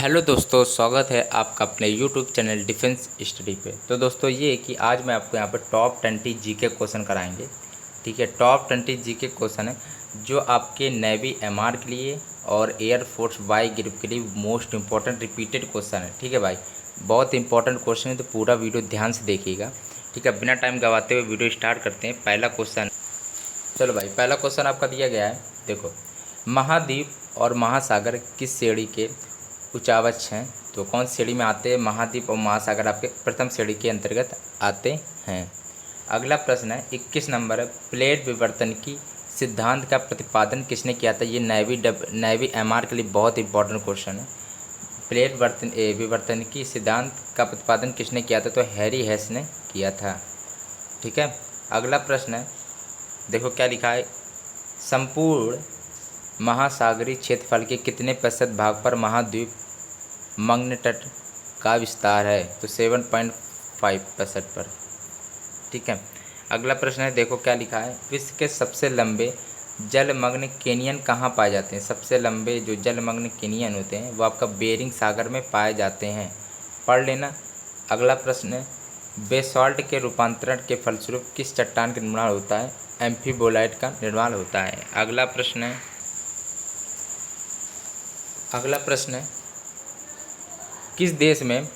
Hello दोस्तों, स्वागत है आपका अपने यूट्यूब चैनल डिफेंस स्टडी पे। तो दोस्तों ये है कि आज मैं आपको यहाँ पर टॉप 20 जीके क्वेश्चन कराएंगे। ठीक है, टॉप 20 जीके क्वेश्चन है जो आपके नेवी एमआर के लिए और एयरफोर्स वाई ग्रुप के लिए मोस्ट इंपॉर्टेंट रिपीटेड क्वेश्चन है। ठीक है भाई, बहुत इंपॉर्टेंट क्वेश्चन है, तो पूरा वीडियो ध्यान से देखिएगा। ठीक है, बिना टाइम गवाते हुए वीडियो स्टार्ट करते हैं। पहला क्वेश्चन, चलो भाई, पहला क्वेश्चन आपका दिया गया है। देखो, महाद्वीप और महासागर किस श्रेणी के उच्चावच हैं? तो कौन सी श्रेणी में आते हैं? महाद्वीप और महासागर आपके प्रथम श्रेणी के अंतर्गत आते हैं। अगला प्रश्न है 21 नंबर है, प्लेट विवर्तन की सिद्धांत का प्रतिपादन किसने किया था? ये नेवी एमआर के लिए बहुत इंपॉर्टेंट क्वेश्चन है। प्लेट विवर्तन की सिद्धांत का प्रतिपादन किसने किया था? तो हैरी हेस ने किया था। ठीक है, अगला प्रश्न है, देखो क्या लिखा है, संपूर्ण महासागरीय क्षेत्रफल के कितने प्रतिशत भाग पर महाद्वीप मग्न तट का विस्तार है? तो 7.5% पर। ठीक है, अगला प्रश्न है, देखो क्या लिखा है, विश्व के सबसे लंबे जलमग्न कैनियन कहाँ पाए जाते हैं? सबसे लंबे जो जलमग्न कैनियन होते हैं वो आपका बेरिंग सागर में पाए जाते हैं, पढ़ लेना। अगला प्रश्न है, बेसाल्ट के रूपांतरण के फलस्वरूप किस चट्टान का निर्माण होता है? एम्फीबोलाइट का निर्माण होता है। अगला प्रश्न है, किस देश में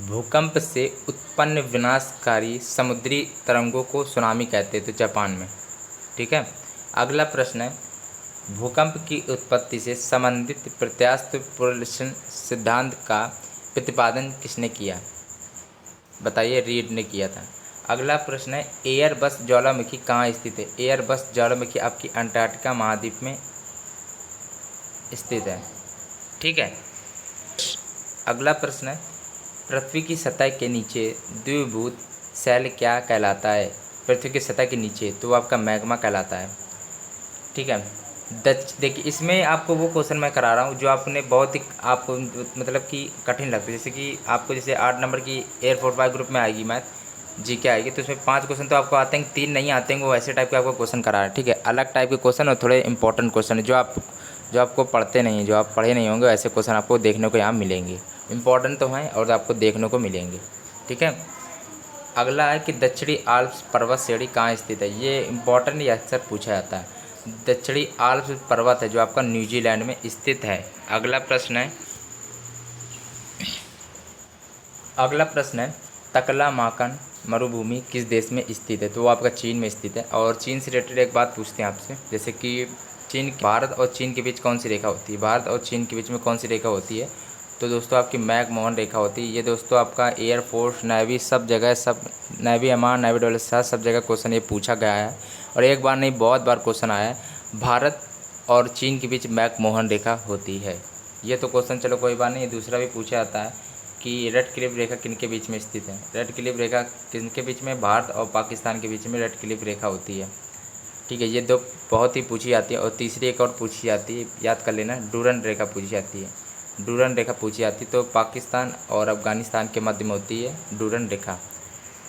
भूकंप से उत्पन्न विनाशकारी समुद्री तरंगों को सुनामी कहते हैं? तो जापान में। ठीक है, अगला प्रश्न है, भूकंप की उत्पत्ति से संबंधित प्रत्यास्थ पुनर्लेशन सिद्धांत का प्रतिपादन किसने किया? बताइए, रीड ने किया था। अगला प्रश्न है, एयरबस ज्वालामुखी कहाँ स्थित है? एयरबस ज्वालामुखी आपकी अंटार्कटिका महाद्वीप में स्थित है। ठीक है, अगला प्रश्न है, पृथ्वी की सतह के नीचे द्रवीभूत शैल क्या कहलाता है? पृथ्वी की सतह के नीचे तो आपका मैग्मा कहलाता है। ठीक है, देखिए इसमें आपको वो क्वेश्चन मैं करा रहा हूँ जो आपने बहुत ही आपको मतलब कि कठिन लगता है। जैसे कि आपको जैसे 8 नंबर की एयरफोर्स वाई ग्रुप में आएगी मैथ जी के आएगी, तो उसमें 5 क्वेश्चन तो आपको आते हैं, 3 नहीं आते हैं, वो ऐसे टाइप के आपको क्वेश्चन करा रहा है। ठीक है, अलग टाइप के क्वेश्चन और थोड़े इंपॉर्टेंट क्वेश्चन है जो आपको पढ़ते नहीं हैं, जो आप पढ़े नहीं होंगे, ऐसे क्वेश्चन आपको देखने को यहाँ मिलेंगे। इंपॉर्टेंट तो हैं और आपको देखने को मिलेंगे। ठीक है, अगला है कि दक्षिणी आल्प्स पर्वत श्रेणी कहाँ स्थित है? ये इंपॉर्टेंट या अक्सर पूछा जाता है। दक्षिणी आल्प्स पर्वत है जो आपका न्यूजीलैंड में स्थित है। अगला प्रश्न है, तकलामाकन मरुभूमि किस देश में स्थित है? तो वो आपका चीन में स्थित है। और चीन से रिलेटेड एक बात पूछते हैं आपसे, जैसे कि भारत और चीन के बीच कौन सी रेखा होती है? भारत और चीन के बीच में कौन सी रेखा होती है? तो दोस्तों आपकी मैक-मोहन रेखा होती है। ये दोस्तों आपका एयरफोर्स, नेवी, सब जगह, सब नेवी एमआर, नेवी डबल सब जगह क्वेश्चन ये पूछा गया है और एक बार नहीं बहुत बार क्वेश्चन आया है। भारत और चीन के बीच मैक-मोहन रेखा होती है। ये तो क्वेश्चन चलो कोई बात नहीं, दूसरा भी पूछा जाता है कि रेड क्लिफ रेखा किन के बीच में स्थित है? रेड क्लिफ रेखा किन के बीच में? भारत और पाकिस्तान के बीच में रेड क्लिफ रेखा होती है। ठीक है, ये दो बहुत ही पूछी जाती है। और तीसरी एक और पूछी जाती है, याद कर लेना, डूरन रेखा पूछी जाती है। डूरन रेखा पूछी जाती है तो पाकिस्तान और अफगानिस्तान के मध्य में होती है डूरन रेखा।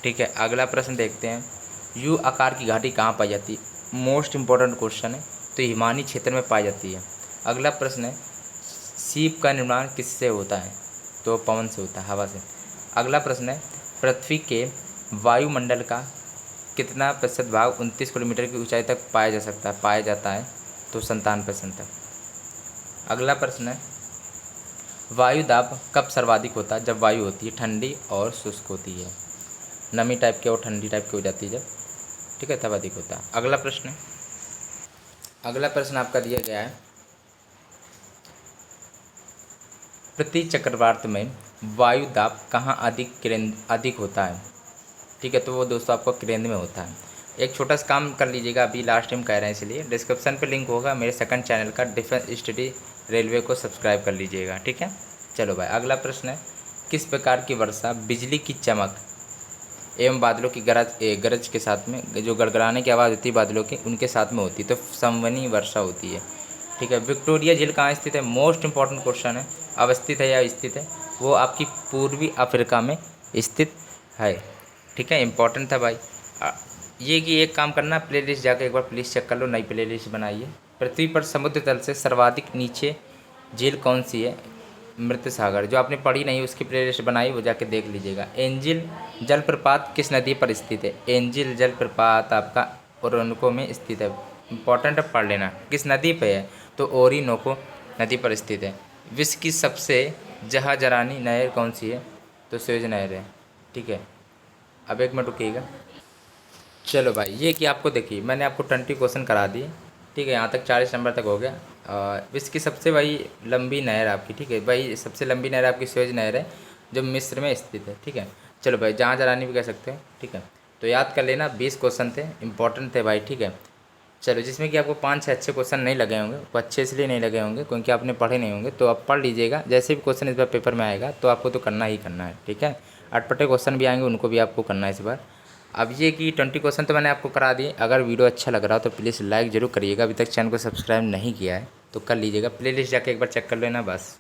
ठीक है, अगला प्रश्न देखते हैं, यू आकार की घाटी कहाँ पाई जाती है? मोस्ट इंपॉर्टेंट क्वेश्चन है, तो हिमानी क्षेत्र में पाई जाती है। अगला प्रश्न है, सीप का निर्माण किससे होता है? तो पवन से होता है, हवा से। अगला प्रश्न है, पृथ्वी के वायुमंडल का कितना प्रतिशत भाग 29 किलोमीटर की ऊंचाई तक पाया जाता है? तो 57% तक। अगला प्रश्न है, वायु दाब कब सर्वाधिक होता है? जब वायु होती है ठंडी और शुष्क होती है, नमी टाइप की और ठंडी टाइप की हो जाती है जब, ठीक है, तब अधिक होता है। अगला प्रश्न आपका दिया गया है, प्रति चक्रवात में वायु दाब कहाँ अधिक होता है? ठीक है, तो वो दोस्तों आपको केंद्र में होता है। एक छोटा सा काम कर लीजिएगा, अभी लास्ट टाइम कह रहे हैं इसलिए डिस्क्रिप्शन पे लिंक होगा मेरे सेकंड चैनल का डिफेंस स्टडी रेलवे को सब्सक्राइब कर लीजिएगा। ठीक है, चलो भाई, अगला प्रश्न है, किस प्रकार की वर्षा बिजली की चमक एवं बादलों की गरज के साथ में, जो गड़गड़ाने की आवाज़ होती है बादलों की, उनके साथ में होती है? तो संवहनी वर्षा होती है। ठीक है, विक्टोरिया झील कहाँ स्थित है? मोस्ट इंपॉर्टेंट क्वेश्चन है, अवस्थित है या स्थित है? वो आपकी पूर्वी अफ्रीका में स्थित है। ठीक है, इंपॉर्टेंट था भाई। ये कि एक काम करना, प्लेलिस्ट जाकर एक बार प्लीज़ चेक कर लो, नई प्लेलिस्ट बनाइए। पृथ्वी पर समुद्र तल से सर्वाधिक नीचे झील कौन सी है? मृत सागर, जो आपने पढ़ी नहीं उसकी प्लेलिस्ट बनाई वो जाके देख लीजिएगा। एंजिल जलप्रपात किस नदी पर स्थित है? एंजिल जलप्रपात आपका ओरिनोको में स्थित है। इंपॉर्टेंट है, पढ़ लेना। किस नदी पे है? तो ओरिनोको नदी पर स्थित है। विश्व की सबसे जहाजरानी नहर कौन सी है? तो सुएज नहर है। ठीक है, अब एक मिनट रुकिएगा। चलो भाई, ये कि आपको देखिए मैंने आपको 20 क्वेश्चन करा दिए। ठीक है, यहाँ तक 40 नंबर तक हो गया। और विश्व की सबसे भाई लंबी नहर आपकी, ठीक है भाई, सबसे लंबी नहर आपकी सुएज नहर है जो मिस्र में स्थित है। ठीक है, चलो भाई, जहाजरानी भी कह सकते हैं। ठीक है, तो याद कर लेना, 20 क्वेश्चन थे, इंपॉर्टेंट थे भाई। ठीक है, चलो, जिसमें कि आपको 5 से अच्छे क्वेश्चन नहीं लगे होंगे। वो अच्छे इसलिए नहीं लगे होंगे क्योंकि आपने पढ़े नहीं होंगे। तो आप पढ़ लीजिएगा, जैसे भी क्वेश्चन इस बार पेपर में आएगा तो आपको तो करना ही करना है। ठीक है, अटपटे क्वेश्चन भी आएंगे, उनको भी आपको करना है इस बार। अब ये कि 20 क्वेश्चन तो मैंने आपको करा दिए। अगर वीडियो अच्छा लग रहा हो तो प्लीज़ लाइक ज़रूर करिएगा। अभी तक चैनल को सब्सक्राइब नहीं किया है तो कर लीजिएगा। प्लेलिस्ट जाके एक बार चेक कर लेना बस।